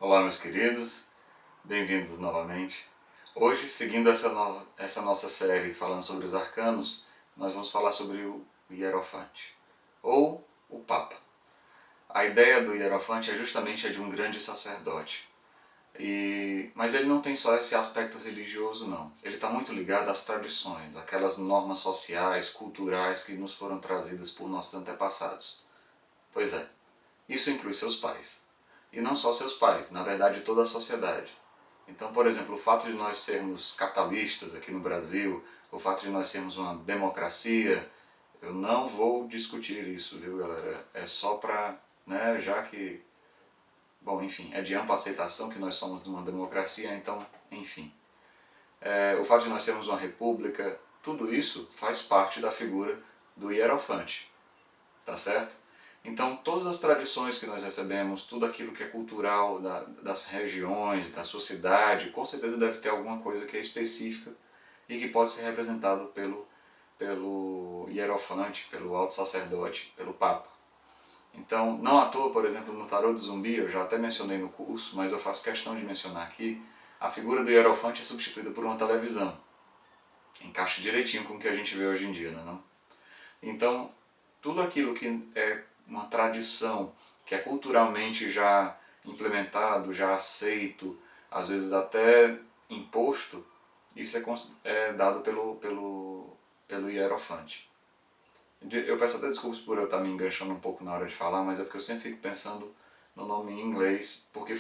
Olá, meus queridos, bem-vindos novamente. Hoje, seguindo essa nossa série falando sobre os arcanos, nós vamos falar sobre o Hierofante, ou o Papa. A ideia do Hierofante é justamente a de um grande sacerdote. Mas ele não tem só esse aspecto religioso, não. Ele está muito ligado às tradições, aquelas normas sociais, culturais que nos foram trazidas por nossos antepassados. Pois é, isso inclui seus pais. E não só seus pais, na verdade toda a sociedade. Então, por exemplo, o fato de nós sermos capitalistas aqui no Brasil, o fato de nós sermos uma democracia, eu não vou discutir isso, viu, galera? É só pra, né, já que, bom, enfim, é de ampla aceitação que nós somos uma democracia, então, enfim. O fato de nós sermos uma república, tudo isso faz parte da figura do hierofante, tá certo? Então, todas as tradições que nós recebemos, tudo aquilo que é cultural das regiões, da sua cidade, com certeza deve ter alguma coisa que é específica e que pode ser representado pelo hierofante, pelo alto sacerdote, pelo papa. Então, não à toa, por exemplo, no tarô de zumbi, eu já até mencionei no curso, mas eu faço questão de mencionar aqui, a figura do hierofante é substituída por uma televisão. Encaixa direitinho com o que a gente vê hoje em dia, não é? Então, tudo aquilo que é uma tradição, que é culturalmente já implementado, já aceito, às vezes até imposto, isso é dado pelo hierofante. Eu peço até desculpas por eu estar me enganchando um pouco na hora de falar, mas é porque eu sempre fico pensando no nome em inglês, porque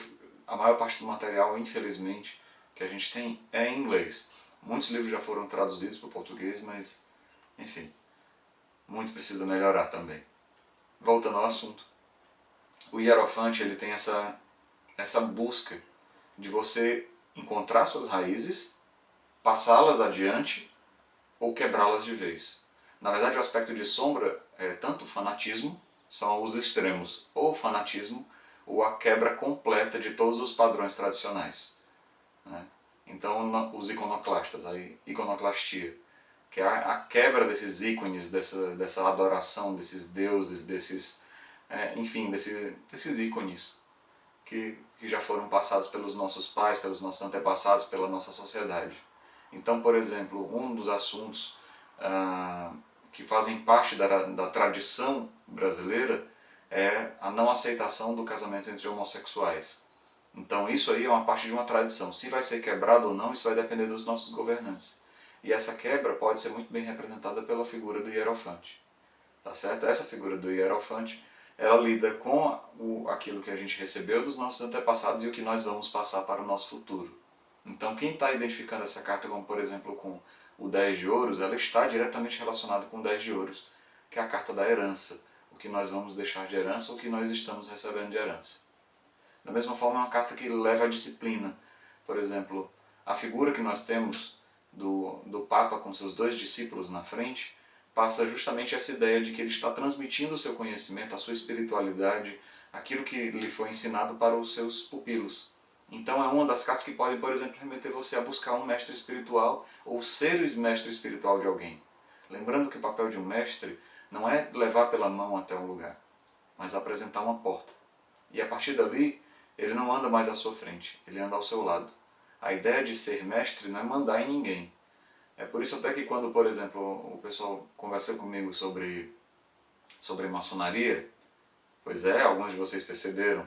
a maior parte do material, infelizmente, que a gente tem é em inglês. Muitos livros já foram traduzidos para o português, mas, enfim, muito precisa melhorar também. Voltando ao assunto, o hierofante ele tem essa busca de você encontrar suas raízes, passá-las adiante ou quebrá-las de vez. Na verdade, o aspecto de sombra é tanto o fanatismo, são os extremos, ou o fanatismo, ou a quebra completa de todos os padrões tradicionais, né? Então, os iconoclastas, a iconoclastia, que é a quebra desses ícones, dessa adoração, desses deuses, desses ícones que já foram passados pelos nossos pais, pelos nossos antepassados, pela nossa sociedade. Então, por exemplo, um dos assuntos que fazem parte da tradição brasileira é a não aceitação do casamento entre homossexuais. Então isso aí é uma parte de uma tradição. Se vai ser quebrado ou não, isso vai depender dos nossos governantes. E essa quebra pode ser muito bem representada pela figura do hierofante. Tá certo? Essa figura do hierofante, ela lida com aquilo que a gente recebeu dos nossos antepassados e o que nós vamos passar para o nosso futuro. Então quem está identificando essa carta, como por exemplo com o 10 de ouros, ela está diretamente relacionada com o 10 de ouros, que é a carta da herança. O que nós vamos deixar de herança ou o que nós estamos recebendo de herança. Da mesma forma, é uma carta que leva à disciplina. Por exemplo, a figura que nós temos do Papa com seus dois discípulos na frente passa justamente essa ideia de que ele está transmitindo o seu conhecimento, a sua espiritualidade, aquilo que lhe foi ensinado para os seus pupilos. Então é uma das cartas que pode, por exemplo, remeter você a buscar um mestre espiritual ou ser o mestre espiritual de alguém. Lembrando que o papel de um mestre não é levar pela mão até um lugar, mas apresentar uma porta. E a partir dali, ele não anda mais à sua frente, ele anda ao seu lado. A ideia de ser mestre não é mandar em ninguém. É por isso até que quando, por exemplo, o pessoal conversa comigo sobre maçonaria, pois é, alguns de vocês perceberam,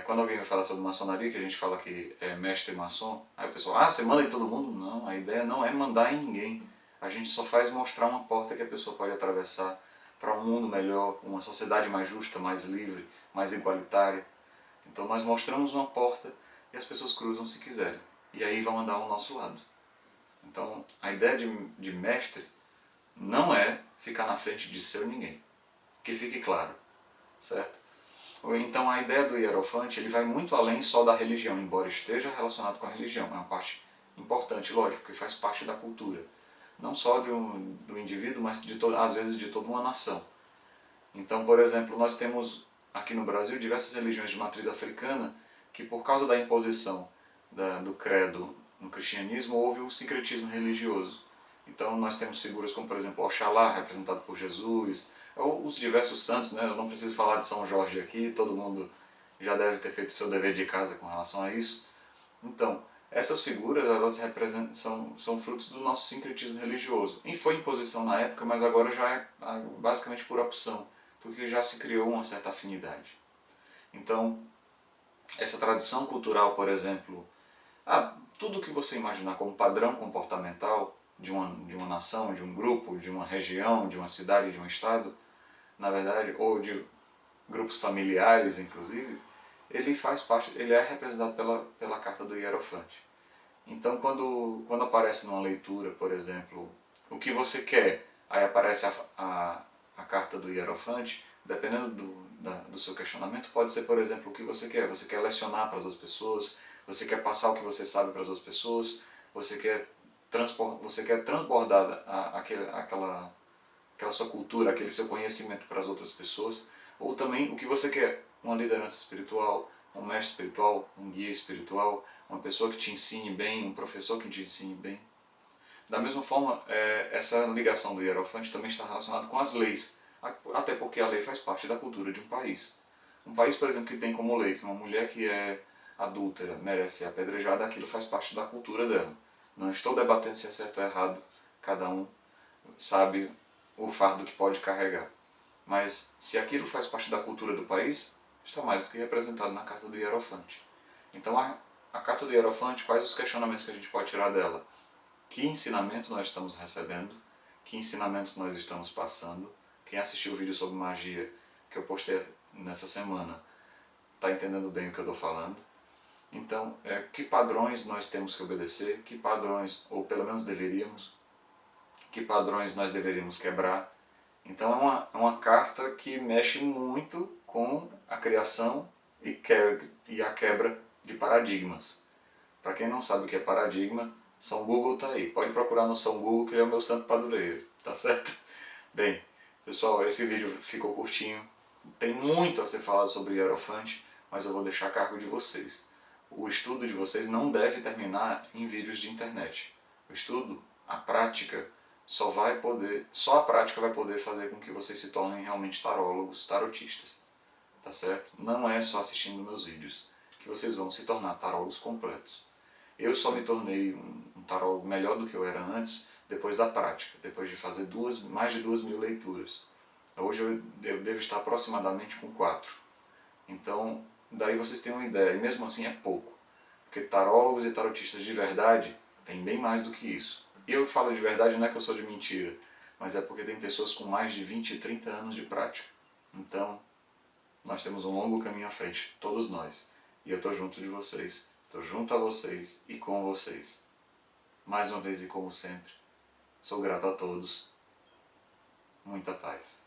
quando alguém vai falar sobre maçonaria, que a gente fala que é mestre maçom, aí o pessoal, você manda em todo mundo? Não, a ideia não é mandar em ninguém. A gente só faz mostrar uma porta que a pessoa pode atravessar para um mundo melhor, uma sociedade mais justa, mais livre, mais igualitária. Então nós mostramos uma porta e as pessoas cruzam se quiserem. E aí vão andar ao nosso lado. Então a ideia de mestre não é ficar na frente de seu ninguém. Que fique claro, certo? Então a ideia do hierofante ele vai muito além só da religião, embora esteja relacionado com a religião. É uma parte importante, lógico, que faz parte da cultura. Não só do indivíduo, mas às vezes de toda uma nação. Então, por exemplo, nós temos aqui no Brasil diversas religiões de matriz africana que por causa da imposição do credo no cristianismo houve o sincretismo religioso. Então nós temos figuras como, por exemplo, Oxalá, representado por Jesus, ou os diversos santos, né? Eu não preciso falar de São Jorge aqui, todo mundo já deve ter feito seu dever de casa com relação a isso. Então, essas figuras, elas são frutos do nosso sincretismo religioso. E foi imposição na época, mas agora já é basicamente por opção, porque já se criou uma certa afinidade. Então, essa tradição cultural, por exemplo, tudo que você imaginar como padrão comportamental de uma nação, de um grupo, de uma região, de uma cidade, de um estado, na verdade, ou de grupos familiares, inclusive, ele faz parte, ele é representado pela carta do Hierofante. Então, quando aparece numa leitura, por exemplo, o que você quer, aí aparece a carta do Hierofante, dependendo do seu questionamento, pode ser, por exemplo, o que você quer lecionar para as outras pessoas, você quer passar o que você sabe para as outras pessoas, você quer transbordar aquela sua cultura, aquele seu conhecimento para as outras pessoas, ou também o que você quer, uma liderança espiritual, um mestre espiritual, um guia espiritual, uma pessoa que te ensine bem, um professor que te ensine bem. Da mesma forma, essa ligação do Hierofante também está relacionada com as leis, até porque a lei faz parte da cultura de um país. Um país, por exemplo, que tem como lei que uma mulher que é adúltera merece ser apedrejada, aquilo faz parte da cultura dela. Não estou debatendo se é certo ou errado, cada um sabe o fardo que pode carregar. Mas se aquilo faz parte da cultura do país, está mais do que representado na carta do Hierofante. Então a carta do Hierofante, quais os questionamentos que a gente pode tirar dela? Que ensinamento nós estamos recebendo? Que ensinamentos nós estamos passando? Quem assistiu o vídeo sobre magia que eu postei nessa semana está entendendo bem o que eu estou falando. Então, que padrões nós temos que obedecer? Que padrões, ou pelo menos deveríamos, que padrões nós deveríamos quebrar? Então é uma carta que mexe muito com a criação e a quebra de paradigmas. Para quem não sabe o que é paradigma, São Google tá aí. Pode procurar no São Google, que ele é o meu santo padroeiro, tá certo? Bem, pessoal, esse vídeo ficou curtinho. Tem muito a ser falado sobre Hierofante, mas eu vou deixar a cargo de vocês. O estudo de vocês não deve terminar em vídeos de internet. O estudo, a prática, só a prática vai poder fazer com que vocês se tornem realmente tarólogos, tarotistas. Tá certo? Não é só assistindo meus vídeos que vocês vão se tornar tarólogos completos. Eu só me tornei um tarólogo melhor do que eu era antes, depois da prática, depois de fazer mais de 2.000 leituras. Hoje eu devo estar aproximadamente com 4. Então, daí vocês têm uma ideia, e mesmo assim é pouco. Porque tarólogos e tarotistas de verdade tem bem mais do que isso. E eu falo de verdade não é que eu sou de mentira, mas é porque tem pessoas com mais de 20 e 30 anos de prática. Então, nós temos um longo caminho à frente, todos nós. E eu estou junto de vocês, estou junto a vocês e com vocês. Mais uma vez e como sempre, sou grato a todos. Muita paz.